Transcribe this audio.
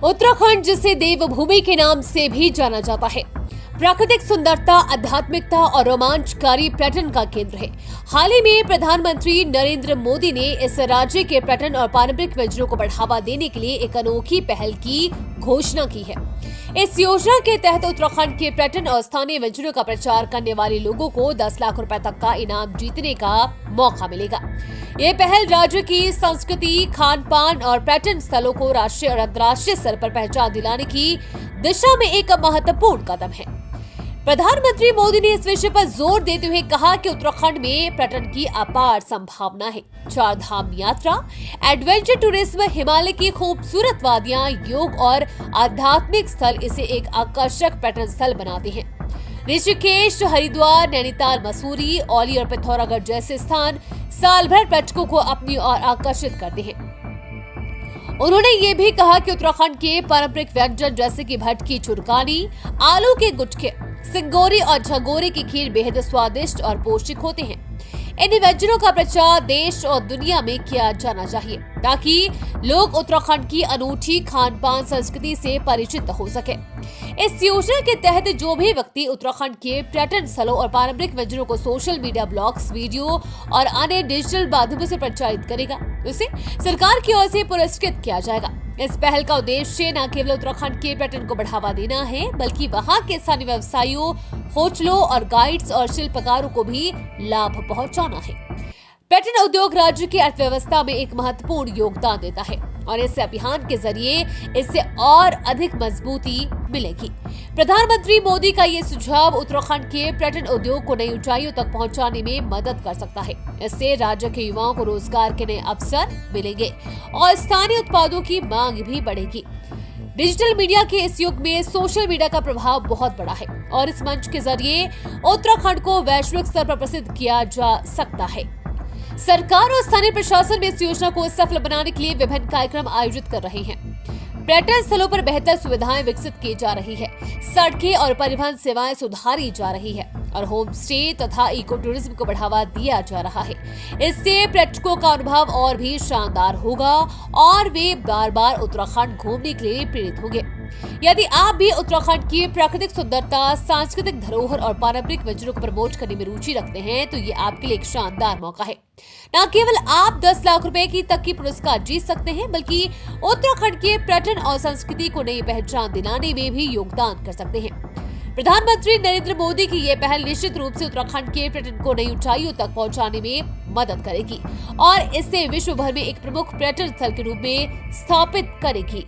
उत्तराखंड, जिसे देवभूमि के नाम से भी जाना जाता है, प्राकृतिक सुंदरता, आध्यात्मिकता और रोमांचकारी पर्यटन का केंद्र है। हाल ही में प्रधानमंत्री नरेंद्र मोदी ने इस राज्य के पर्यटन और पारंपरिक व्यंजनों को बढ़ावा देने के लिए एक अनोखी पहल की घोषणा की है। इस योजना के तहत उत्तराखंड के पर्यटन और स्थानीय व्यंजनों का प्रचार करने वाले लोगों को 10 लाख रुपए तक का इनाम जीतने का मौका मिलेगा। ये पहल राज्य की संस्कृति, खान पान और पर्यटन स्थलों को राष्ट्रीय और अंतर्राष्ट्रीय स्तर पर पहचान दिलाने की दिशा में एक महत्वपूर्ण कदम है। प्रधानमंत्री मोदी ने इस विषय पर जोर देते हुए कहा कि उत्तराखंड में पर्यटन की अपार संभावना है। 4 धाम यात्रा, एडवेंचर टूरिज्म, हिमालय की खूबसूरत वादियां, योग और आध्यात्मिक स्थल इसे एक आकर्षक पर्यटन स्थल बनाते हैं। ऋषिकेश, हरिद्वार, नैनीताल, मसूरी, औली और पिथौरागढ़ जैसे स्थान साल भर पर्यटकों को अपनी ओर आकर्षित करते हैं। उन्होंने ये भी कहा कि उत्तराखंड के पारंपरिक व्यंजन जैसे कि भट्ट की चुरकानी, आलू के गुटखे, सिंगोरी और झगोरे की खीर बेहद स्वादिष्ट और पौष्टिक होते हैं। इन व्यंजनों का प्रचार देश और दुनिया में किया जाना चाहिए ताकि लोग उत्तराखंड की अनूठी खान पान संस्कृति से परिचित हो सके। इस योजना के तहत जो भी व्यक्ति उत्तराखंड के पर्यटन स्थलों और पारंपरिक व्यंजनों को सोशल मीडिया, ब्लॉग्स, वीडियो और अन्य डिजिटल माध्यमों से प्रचारित करेगा, उसे सरकार की ओर से पुरस्कृत किया जाएगा। इस पहल का उद्देश्य न केवल उत्तराखंड के पर्यटन को बढ़ावा देना है, बल्कि वहां के स्थानीय व्यवसायियों, होटलों और गाइड्स और शिल्पकारों को भी लाभ पहुंचाना है। पर्यटन उद्योग राज्य की अर्थव्यवस्था में एक महत्वपूर्ण योगदान देता है और इस अभियान के जरिए इससे और अधिक मजबूती मिलेगी। प्रधानमंत्री मोदी का ये सुझाव उत्तराखंड के पर्यटन उद्योग को नई ऊंचाइयों तक पहुंचाने में मदद कर सकता है। इससे राज्य के युवाओं को रोजगार के नए अवसर मिलेंगे और स्थानीय उत्पादों की मांग भी बढ़ेगी। डिजिटल मीडिया के इस युग में सोशल मीडिया का प्रभाव बहुत बड़ा है और इस मंच के जरिए उत्तराखंड को वैश्विक स्तर पर प्रसिद्ध किया जा सकता है। सरकार और स्थानीय प्रशासन में इस योजना को सफल बनाने के लिए विभिन्न कार्यक्रम आयोजित कर रहे हैं। पर्यटन स्थलों पर बेहतर सुविधाएं विकसित की जा रही है, सड़कें और परिवहन सेवाएं सुधारी जा रही है और होम स्टे तथा इको टूरिज्म को बढ़ावा दिया जा रहा है। इससे पर्यटकों का अनुभव और भी शानदार होगा और वे बार बार उत्तराखंड घूमने के लिए प्रेरित होंगे। यदि आप भी उत्तराखंड की प्राकृतिक सुंदरता, सांस्कृतिक धरोहर और पारंपरिक व्यंजनों को प्रमोट करने में रुचि रखते हैं, तो ये आपके लिए एक शानदार मौका है। न केवल आप 10 लाख रुपए की तक की पुरस्कार जीत सकते हैं, बल्कि उत्तराखंड के पर्यटन और संस्कृति को नई पहचान दिलाने में भी योगदान कर सकते हैं। प्रधानमंत्री नरेंद्र मोदी की ये पहल निश्चित रूप से उत्तराखंड के पर्यटन को नई ऊंचाइयों तक पहुंचाने में मदद करेगी और इसे विश्व भर में एक प्रमुख पर्यटन स्थल के रूप में स्थापित करेगी।